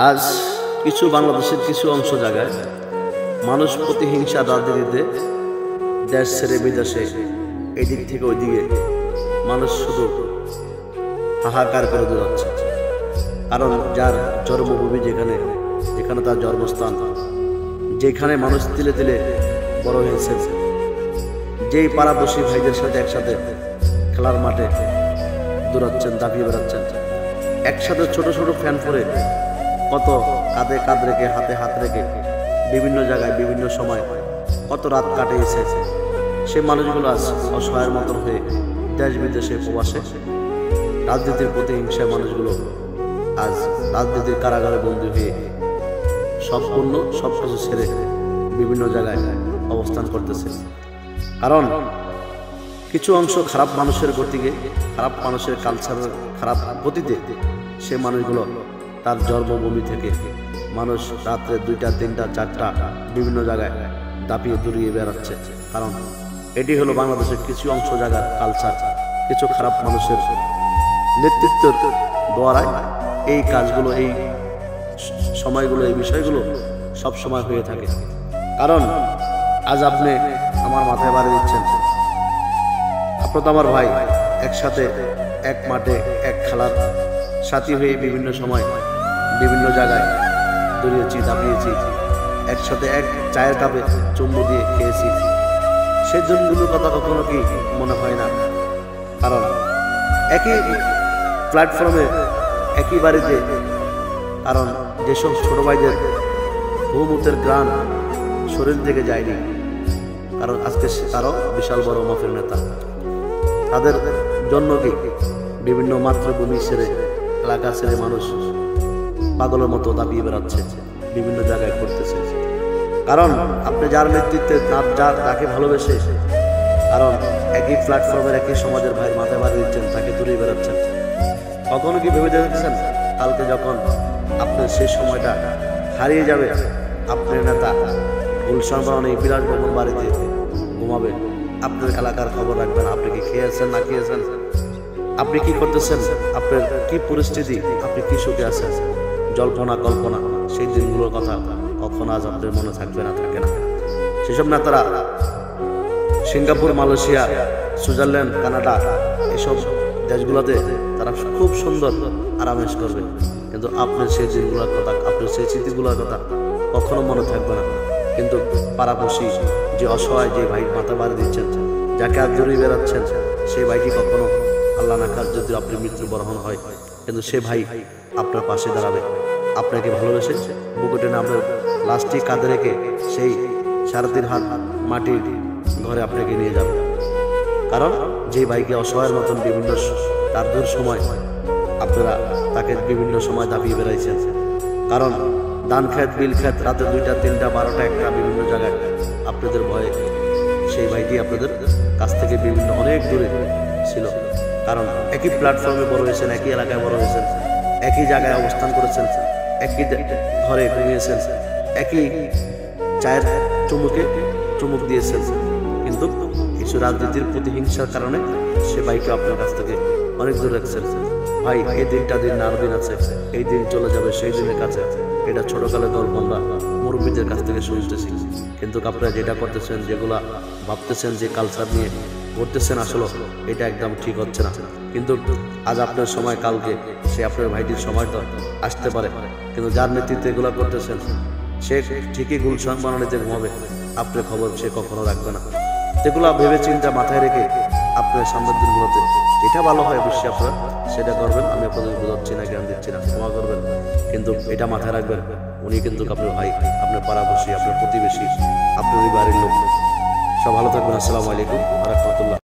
আজ কিছু বাংলাদেশের কিছু অংশ জায়গায় মানুষ প্রতিহিংসা রাজনীতিতে দেশ ছেড়ে বিদেশে এদিক থেকে ওইদিকে মানুষ শুধু হাহাকার করে যাচ্ছে। কারণ যার জন্মভূমি যেখানে যেখানে তার জন্মস্থান, যেখানে মানুষ তিলে তিলে বড় হয়েছে, যেই পাড়াপড়শি ভাইদের সাথে একসাথে খেলার মাঠে দৌড়াচ্ছেন, দাপিয়ে বেড়াচ্ছেন, একসাথে ছোট ছোট ফ্যান পরে কত কাঁধে কাঁধ রেখে হাতে হাত রেখে বিভিন্ন জায়গায় বিভিন্ন সময় কত রাত কাটিয়েছে, সে মানুষগুলো আজ অসহায়ের মতন হয়ে দেশ বিদেশে প্রবাসে রাজনীতির প্রতিহিংসায় মানুষগুলো আজ রাজনীতির কারাগারে বন্দী হয়ে সম্পূর্ণ সব কিছু ছেড়ে বিভিন্ন জায়গায় অবস্থান করতেছে। কারণ কিছু অংশ খারাপ মানুষের গতিকে, খারাপ মানুষের কালচারের খারাপ গতিতে সে মানুষগুলো তার জন্মভূমি থেকে মানুষ রাত্রে 2টা 3টা 4টা বিভিন্ন জায়গায় দাপিয়ে দৌড়িয়ে বেড়াচ্ছে। কারণ এটি হলো বাংলাদেশের কিছু অংশ জায়গার কালচার। কিছু খারাপ মানুষের নেতৃত্বের দ্বারাই এই কাজগুলো, এই সময়গুলো, এই বিষয়গুলো সব সময় হয়ে থাকে। কারণ আজ আপনি আমার মাথায় বাড়ি দিচ্ছেন, আপনি তো আমার ভাই, একসাথে এক মাঠে এক খেলার সাথী হয়ে বিভিন্ন সময় বিভিন্ন জায়গায় দৌড়িয়েছি, দাপিয়েছি, একসাথে এক চায়ের কাপে চুম্বু দিয়ে খেয়েছি। সেই দিনগুলোর কথা কখনো কি মনে হয় না? কারণ একই প্ল্যাটফর্মে একই বাড়িতে, কারণ যেসব ছোট ভাইদের বহুমূতের গ্রাম শরীর থেকে যায়নি, কারণ আজকে তারও বিশাল বড় মাফের নেতা, তাদের জন্য কি বিভিন্ন মাতৃভূমি ছেড়ে, এলাকা ছেড়ে মানুষ পাগলের মতো দাবিয়ে বেড়াচ্ছে, বিভিন্ন জায়গায় করতেছে। কারণ আপনি যার নেতৃত্বে, যাকে ভালোবেসে, কারণ একই প্ল্যাটফর্মের একই সমাজের ভাই মাথায় বাড়ি দিচ্ছেন, তাকে দূরিয়ে বেড়াচ্ছেন, কখনো কি ভেবে দেখেছেন কালকে যখন আপনার সেই সময়টা হারিয়ে যাবে, আপনার নেতা গুলশান বাগানে বিলাসবহুল বাড়িতে ঘুমাবে, আপনার এলাকার খবর রাখবেন, আপনি কি খেয়েছেন না খেয়েছেন, আপনি কি করতেছেন, আপনার কি পরিস্থিতি, আপনি কি সুখে আছেন, জল্পনা কল্পনা সেই দিনগুলোর কথা কখনো আজ আপনার মনে থাকবে না, থাকে না। সেসব নেতারা সিঙ্গাপুর, মালয়েশিয়া, সুইজারল্যান্ড, কানাডা এসব দেশগুলোতে তারা খুব সুন্দর আরামেশ করবে, কিন্তু আপনার সেই দিনগুলোর কথা, আপনার সেই স্মৃতিগুলোর কথা কখনো মনে থাকবে না। কিন্তু পাড়াপড়শি যে অসহায়, যে ভাই মাথা বাড়ি দিচ্ছেন, যাকে আর জড়িয়ে বেড়াচ্ছেন, সেই ভাইটি কখনো আল্লাহ না খার যদি আপনি মৃত্যুবরণ হয়, কিন্তু সে ভাই আপনার পাশে দাঁড়াবে, আপনাকে ভালোবেসে বুকে টেনে আপনার লাশটি কাঁধে রেখে সেই 3.5 হাত মাটির ঘরে আপনাকে নিয়ে যাবে। কারণ যে ভাইকে অসহায়ের মতন বিভিন্ন তার দূর সময় আপনারা তাকে বিভিন্ন সময় দাবিয়ে বেড়াইছেন। কারণ ধান খেত, বিল খেত, রাতে 2টা 3টা 12টা 1টা বিভিন্ন জায়গায় আপনাদের ভয়ে সেই ভাইটি আপনাদের কাছ থেকে বিভিন্ন অনেক দূরে ছিল। কারণ একই প্ল্যাটফর্মে বড় হয়েছেন, একই এলাকায় বড় হয়েছেন, একই জায়গায় অবস্থান করেছেন, একই ঘরে ঘুমিয়েছেন, একই চায়ের চুমুক দিয়েছেন, কিন্তু কিছু রাজনীতির প্রতিহিংসার কারণে সে ভাইকে আপনার কাছ থেকে অনেক দূরে রাখছেন। ভাই, এই দিনটা দিন না, আরো দিন আছে, এই দিন চলে যাবে, সেই দিনের কাছে, এটা ছোটকালের গল্প আমরা মুরব্বীদের কাছ থেকে শুনতেছি। কিন্তু আপনারা যেটা করতেছেন, যেগুলা ভাবতেছেন, যে কালচার নিয়ে করতেছেন, আসলে এটা একদম ঠিক হচ্ছে না। কিন্তু আজ আপনার সময়, কালকে সে আপনার ভাইটির সময় তো আসতে পারে, কিন্তু যার নেতৃত্বে এগুলো করতেছেন সে ঠিকই গুলশান বানানিতে ঘুমাবে, আপনার খবর সে কখনো রাখবে না। যেগুলো ভেবে চিন্তা মাথায় রেখে আপনার সামনের দিনগুলোতে যেটা ভালো হয় অবশ্যই আপনারা সেটা করবেন। আমি আপনাদের বোঝাচ্ছি না, জ্ঞান দিচ্ছি না, ক্ষমা করবেন, কিন্তু এটা মাথায় রাখবেন, উনি কিন্তু আপনার ভাই, আপনার পাড়াপড়শি, আপনার প্রতিবেশী, আপনার বাড়ির লোক। সব ভালো থাকবেন। আসসালামু আলাইকুম ওয়া রাহমাতুল্লাহ।